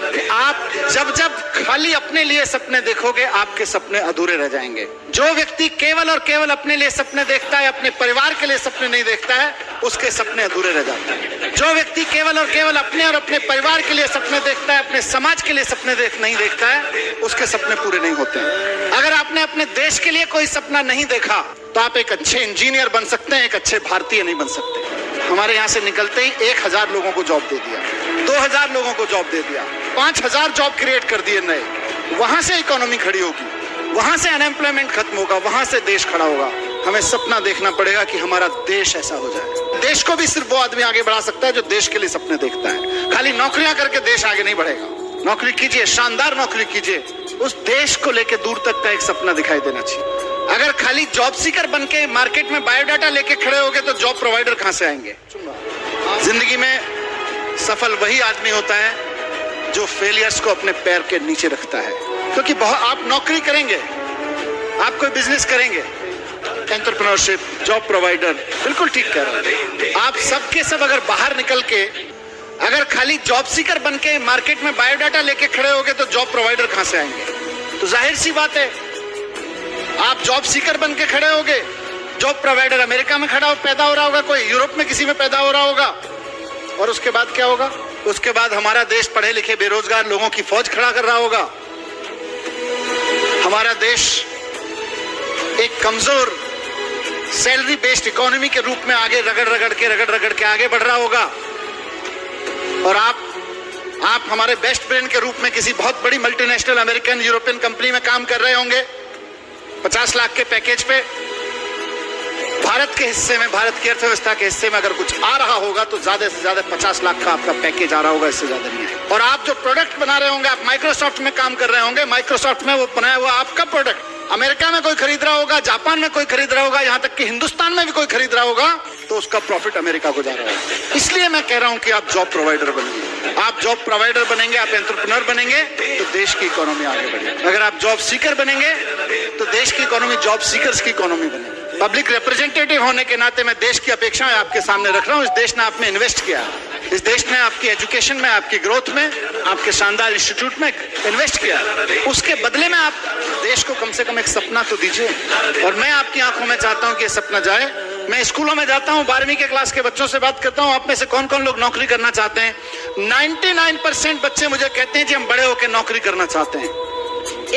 कि आप जब जब खाली अपने लिए सपने देखोगे, आपके सपने अधूरे रह जाएंगे। जो व्यक्ति केवल और केवल अपने लिए सपने देखता है, अपने परिवार के लिए सपने नहीं देखता है, उसके सपने अधूरे रह जाते हैं। जो व्यक्ति केवल और केवल अपने और अपने परिवार के लिए सपने देखता है, अपने समाज के लिए सपने नहीं देखता है, उसके सपने पूरे नहीं होते हैं। अगर आपने अपने देश के लिए कोई सपना नहीं देखा तो आप एक अच्छे इंजीनियर बन सकते हैं, एक अच्छे भारतीय नहीं बन सकते। हमारे यहाँ से निकलते ही 1000 लोगों को जॉब दे दिया, 2000 लोगों को जॉब दे दिया, 5000 जॉब क्रिएट कर दिए नए। वहां से इकोनॉमी खड़ी होगी, वहां से अनएम्प्लॉयमेंट खत्म होगा, वहां से देश खड़ा होगा। हमें सपना देखना पड़ेगा कि हमारा देश ऐसा हो जाए। देश को भी सिर्फ वो आदमी आगे बढ़ा सकता है जो देश के लिए सपने देखता है। खाली नौकरियां करके देश आगे नहीं बढ़ेगा। नौकरी कीजिए, शानदार नौकरी कीजिए, उस देश को लेके दूर तक का एक सपना दिखाई देना चाहिए। अगर खाली जॉब सीकर बन के मार्केट में बायोडाटा लेके खड़े होगे तो जॉब प्रोवाइडर कहां से आएंगे? जिंदगी में सफल वही आदमी होता है जो फेलियर्स को अपने पैर के नीचे रखता है। क्योंकि आप नौकरी करेंगे, आप कोई बिजनेस करेंगे, एंटरप्रेन्योरशिप, जॉब प्रोवाइडर, बिल्कुल ठीक कह रहे हैं आप। सबके सब अगर बाहर निकल के अगर खाली जॉब सीकर बन के मार्केट में बायोडाटा लेके खड़े होगे तो जॉब प्रोवाइडर कहां से आएंगे? तो जाहिर सी बात है, आप जॉब सीकर बन के खड़े होगे, जॉब प्रोवाइडर अमेरिका में पैदा हो रहा होगा, कोई यूरोप में किसी में पैदा हो रहा होगा। और उसके बाद क्या होगा? उसके बाद हमारा देश पढ़े लिखे बेरोजगार लोगों की फौज खड़ा कर रहा होगा। हमारा देश एक कमजोर सैलरी बेस्ड इकोनॉमी के रूप में आगे रगड़ रगड़ के आगे बढ़ रहा होगा। और आप हमारे बेस्ट ब्रेन के रूप में किसी बहुत बड़ी मल्टीनेशनल अमेरिकन यूरोपियन कंपनी में काम कर रहे होंगे 50 लाख के पैकेज पे। भारत के हिस्से में, भारत की अर्थव्यवस्था के हिस्से में अगर कुछ आ रहा होगा तो ज्यादा से ज्यादा 50 लाख का आपका पैकेज आ रहा होगा, इससे ज्यादा नहीं है। और आप जो प्रोडक्ट बना रहे होंगे, आप माइक्रोसॉफ्ट में काम कर रहे होंगे, माइक्रोसॉफ्ट में वो बनाया हुआ आपका प्रोडक्ट अमेरिका में कोई खरीद रहा होगा, जापान में कोई खरीद रहा होगा, यहाँ तक कि हिंदुस्तान में भी कोई खरीद रहा होगा, तो उसका प्रॉफिट अमेरिका को जा रहा है। इसलिए मैं कह रहा हूं कि आप जॉब प्रोवाइडर बनेंगे। आप जॉब प्रोवाइडर बनेंगे, आप एंटरप्रेन्योर बनेंगे तो देश की इकोनॉमी आगे बढ़ेगी। अगर आप जॉब सीकर बनेंगे तो देश की इकोनॉमी जॉब सीकर्स की इकोनॉमी बनेगी। पब्लिक रिप्रेजेंटेटिव होने के नाते मैं देश की अपेक्षाएं आपके सामने रख रहा हूं। इस देश ने आप में इन्वेस्ट किया, इस देश ने आपकी एजुकेशन में, आपकी ग्रोथ में, आपके शानदार इंस्टीट्यूट में इन्वेस्ट किया। उसके बदले में आप देश को कम से कम एक सपना तो दीजिए। और मैं आपकी आंखों में चाहता हूं कि ये सपना जाए। मैं स्कूलों में जाता हूं, 12वीं के क्लास के बच्चों से बात करता हूं, आप में से कौन कौन लोग नौकरी करना चाहते हैं? 99% बच्चे मुझे कहते हैं जी हम बड़े होकर नौकरी करना चाहते हैं।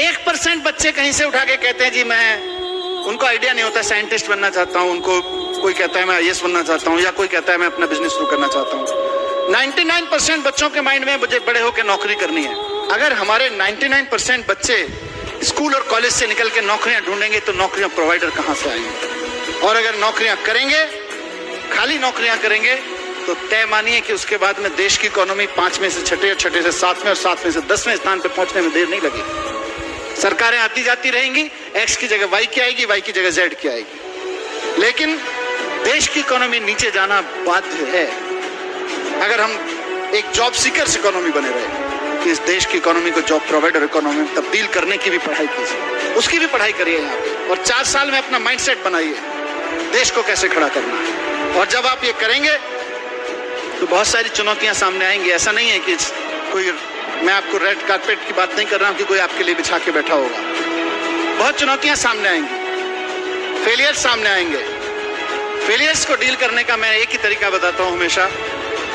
1% बच्चे कहीं से उठा के कहते हैं जी उनको आइडिया नहीं होता, साइंटिस्ट बनना चाहता हूं, उनको कोई कहता है मैं आईएएस बनना चाहता हूं, या कोई कहता है मैं अपना बिजनेस शुरू करना चाहता हूं। 99% बच्चों के माइंड में मुझे बड़े होकर नौकरी करनी है। अगर हमारे 99% बच्चे स्कूल और कॉलेज से निकल के नौकरियां ढूंढेंगे तो नौकरियां प्रोवाइडर कहां से आएंगे? और अगर नौकरियां करेंगे, खाली नौकरियां करेंगे, तो तय मानिए कि उसके बाद में देश की इकोनॉमी 5 में से 6, 6 से 7 और 7 में से 10वें स्थान पर पहुंचने में देर नहीं लगेगी। सरकारें आती जाती रहेंगी, एक्स की जगह वाई की आएगी, वाई की जगह जेड की आएगी, लेकिन देश की इकोनॉमी नीचे जाना बाध्य है अगर हम एक जॉब सीकर्स इकोनॉमी बने रहे। कि इस देश की इकोनॉमी को जॉब प्रोवाइडर इकोनॉमी में तब्दील करने की भी पढ़ाई कीजिए, उसकी भी पढ़ाई करिए यहाँ पे, और 4 साल में अपना माइंडसेट बनाइए देश को कैसे खड़ा करना है। और जब आप ये करेंगे तो बहुत सारी चुनौतियां सामने आएंगी। ऐसा नहीं है कि कोई, मैं आपको रेड कारपेट की बात नहीं कर रहा हूं कि कोई आपके लिए बिछा के बैठा होगा। बहुत चुनौतियां सामने आएंगी, फेलियर्स सामने आएंगे। फेलियर्स को डील करने का मैं एक ही तरीका बताता हूं हमेशा,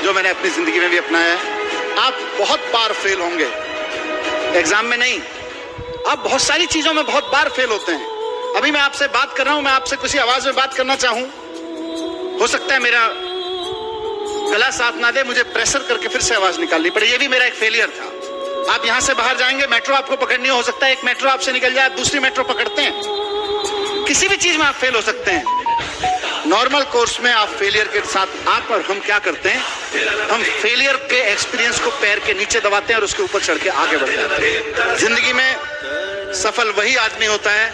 जो मैंने अपनी जिंदगी में भी अपनाया है। आप बहुत बार फेल होंगे, एग्जाम में नहीं, आप बहुत सारी चीजों में बहुत बार फेल होते हैं। अभी मैं आपसे बात कर रहा हूं, मैं आपसे किसी आवाज में बात करना चाहूं, हो सकता है मेरा गला साथ ना दे, मुझे प्रेशर करके फिर से आवाज निकालनी पड़े, ये भी मेरा एक फेलियर था। आप यहां से बाहर जाएंगे, मेट्रो आपको पकड़नी हो सकता है, एक मेट्रो आपसे निकल जाए, आप दूसरी मेट्रो पकड़ते हैं। किसी भी चीज में आप फेल हो सकते हैं। नॉर्मल कोर्स में आप फेलियर के साथ, आप और हम क्या करते हैं, हम फेलियर के एक्सपीरियंस को पैर के नीचे दबाते हैं और उसके ऊपर चढ़ के आगे बढ़ जाते हैं। जिंदगी में सफल वही आदमी होता है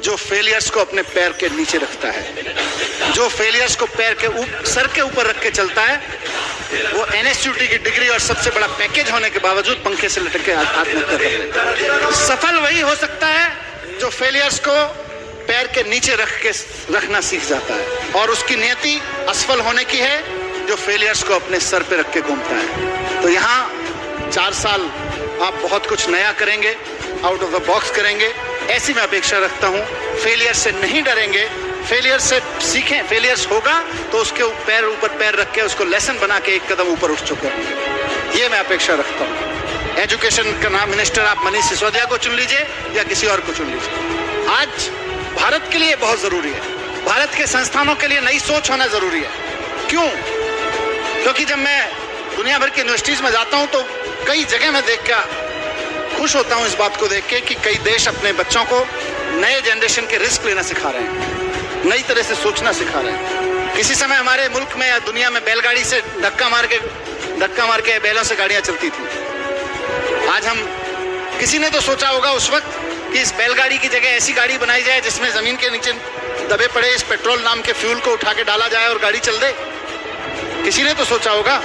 जो फेलियर्स को अपने पैर के नीचे रखता है, जो फेलियर्स को पैर के सर के ऊपर रख के चलता है। वो एनएसयूटी की डिग्री और सबसे बड़ा पैकेज होने के बावजूद पंखे से लटक के आत्महत्या कर लेता है। सफल वही हो सकता है जो फेलियर्स को पैर के नीचे रखना सीख जाता है, और उसकी नियति असफल होने की है जो फेलियर्स को अपने सर पे रख के घूमता है। तो यहाँ 4 हर साल आप बहुत कुछ नया करेंगे, आउट ऑफ द बॉक्स करेंगे, ऐसी मैं अपेक्षा रखता हूँ। फेलियर से नहीं डरेंगे, फेलियर से सीखें। फेलियर्स होगा तो उसके ऊपर पैर रख के उसको लेसन बना के एक कदम ऊपर उठ चुके होंगे, ये मैं अपेक्षा रखता हूँ। एजुकेशन का नाम मिनिस्टर आप मनीष सिसोदिया को चुन लीजिए या किसी और को चुन लीजिए। आज भारत के लिए बहुत जरूरी है, भारत के संस्थानों के लिए नई सोच होना जरूरी है। क्यों? क्योंकि जब मैं दुनिया भर की यूनिवर्सिटीज में जाता हूं तो कई जगह मैं देख के खुश होता हूं इस बात को देख के कि कई देश अपने बच्चों को नए जनरेशन के रिस्क लेना सिखा रहे हैं, नई तरह से सोचना सिखा रहे हैं। किसी समय हमारे मुल्क में या दुनिया में बैलगाड़ी से धक्का मार के बैलों से गाड़ियां चलती थी। आज हम, किसी ने तो सोचा होगा उस वक्त कि इस बैलगाड़ी की जगह ऐसी गाड़ी बनाई जाए जिसमें जमीन के नीचे दबे पड़े इस पेट्रोल नाम के फ्यूल को उठा के डाला जाए और गाड़ी चल दे। किसी ने तो सोचा होगा।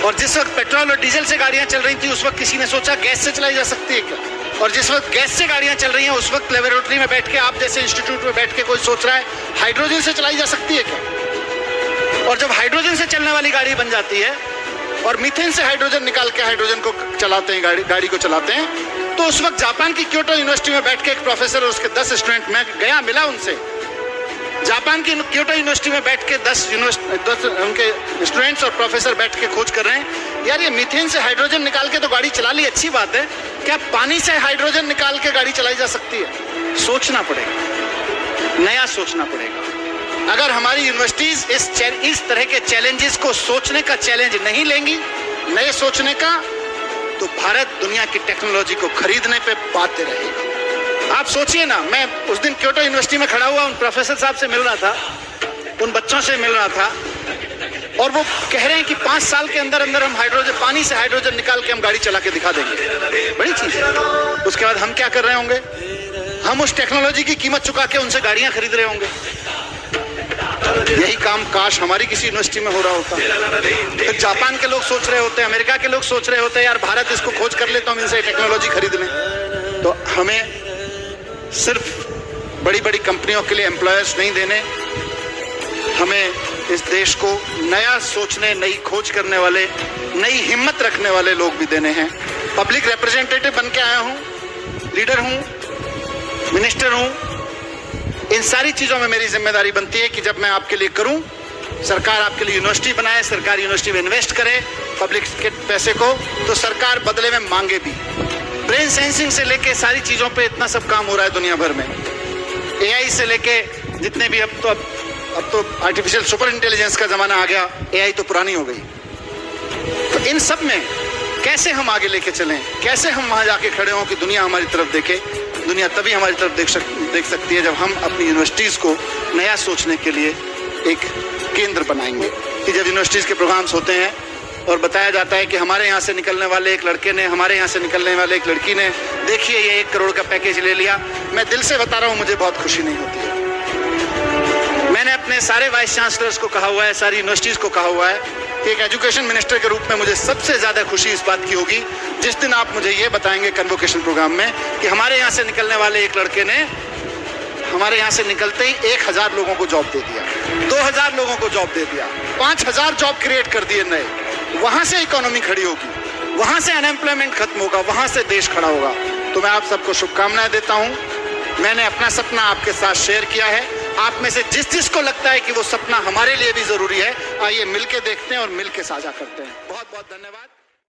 और जिस वक्त पेट्रोल और डीजल से गाड़ियां चल रही थी उस वक्त किसी ने सोचा गैस से चलाई जा सकती है क्या? और जिस वक्त गैस से गाड़ियां चल रही हैं उस वक्त लेबोरेटरी में बैठ के, आप जैसे इंस्टीट्यूट में बैठ के कोई सोच रहा है हाइड्रोजन से चलाई जा सकती है क्या? और जब हाइड्रोजन से चलने वाली गाड़ी बन जाती है और मीथेन से हाइड्रोजन निकाल के हाइड्रोजन को चलाते हैं, गाड़ी को चलाते हैं, तो उस वक्त जापान की क्योटो यूनिवर्सिटी में बैठ के एक प्रोफेसर और उसके 10 स्टूडेंट, मैं गया मिला उनसे, जापान की क्योटो यूनिवर्सिटी में बैठ के 10 उनके स्टूडेंट्स और प्रोफेसर बैठ के खोज कर रहे हैं, यार ये मीथेन से हाइड्रोजन निकाल के तो गाड़ी चला ली, अच्छी बात है, क्या पानी से हाइड्रोजन निकाल के गाड़ी चलाई जा सकती है? सोचना पड़ेगा, नया सोचना पड़ेगा। अगर हमारी यूनिवर्सिटीज इस तरह के चैलेंजेस को सोचने का चैलेंज नहीं लेंगी, नए सोचने का, तो भारत दुनिया की टेक्नोलॉजी को खरीदने पे बाध्य रहेगा। आप सोचिए ना, मैं उस दिन क्योटो यूनिवर्सिटी में खड़ा हुआ उन प्रोफेसर साहब से मिल रहा था, उन बच्चों से मिल रहा था, और वो कह रहे हैं कि 5 साल के अंदर अंदर हम पानी से हाइड्रोजन निकाल के हम गाड़ी चला के दिखा देंगे। बड़ी चीज है। उसके बाद हम क्या कर रहे होंगे? हम उस टेक्नोलॉजी की कीमत चुका के उनसे गाड़ियां खरीद रहे होंगे। यही काम काश हमारी किसी यूनिवर्सिटी में हो रहा होता। फिर जापान के लोग सोच रहे होते, अमेरिका के लोग सोच रहे होते, यार भारत इसको खोज कर ले तो हम इनसे टेक्नोलॉजी खरीद लें। तो हमें सिर्फ बड़ी बड़ी कंपनियों के लिए एम्प्लॉयर्स नहीं देने, हमें इस देश को नया सोचने, नई खोज करने वाले, नई हिम्मत रखने वाले लोग भी देने हैं। पब्लिक रिप्रेजेंटेटिव बन के आया हूँ, लीडर हूँ, मिनिस्टर हूँ, इन सारी चीजों में मेरी जिम्मेदारी बनती है कि जब मैं आपके लिए करूं, सरकार आपके लिए यूनिवर्सिटी बनाए, सरकार यूनिवर्सिटी में इन्वेस्ट करे पब्लिक के पैसे को, तो सरकार बदले में मांगे भी। ब्रेन सेंसिंग से लेके सारी चीजों पे इतना सब काम हो रहा है दुनिया भर में, एआई से लेके जितने भी, अब तो आर्टिफिशियल सुपर इंटेलिजेंस का जमाना आ गया, एआई तो पुरानी हो गई। तो इन सब में कैसे हम आगे लेके चलें, कैसे हम वहां जाके खड़े हों कि दुनिया हमारी तरफ देखे। दुनिया तभी हमारी तरफ देख सकती है जब हम अपनी यूनिवर्सिटीज को नया सोचने के लिए एक केंद्र बनाएंगे। कि जब यूनिवर्सिटीज के प्रोग्राम्स होते हैं और बताया जाता है कि हमारे यहाँ से निकलने वाले एक लड़के ने, हमारे यहाँ से निकलने वाले एक लड़की ने, देखिए ये 1 करोड़ का पैकेज ले लिया, मैं दिल से बता रहा हूँ मुझे बहुत खुशी नहीं होती है। मैंने अपने सारे वाइस चांसलर्स को कहा हुआ है, सारी यूनिवर्सिटीज को कहा हुआ है कि एक एजुकेशन मिनिस्टर के रूप में मुझे सबसे ज्यादा खुशी इस बात की होगी जिस दिन आप मुझे ये बताएंगे कन्वोकेशन प्रोग्राम में कि हमारे यहाँ से निकलने वाले एक लड़के ने हमारे यहाँ से निकलते ही 1000 लोगों को जॉब दे दिया, 2000 लोगों को जॉब दे दिया, 5000 जॉब क्रिएट कर दिए नए। वहां से इकोनॉमी खड़ी होगी, वहां से अनएम्प्लॉयमेंट खत्म होगा, वहां से देश खड़ा होगा। तो मैं आप सबको शुभकामनाएं देता हूं। मैंने अपना सपना आपके साथ शेयर किया है। आप में से जिस को लगता है कि वो सपना हमारे लिए भी जरूरी है, आइए मिलके देखते हैं और मिलके साझा करते हैं। बहुत बहुत धन्यवाद।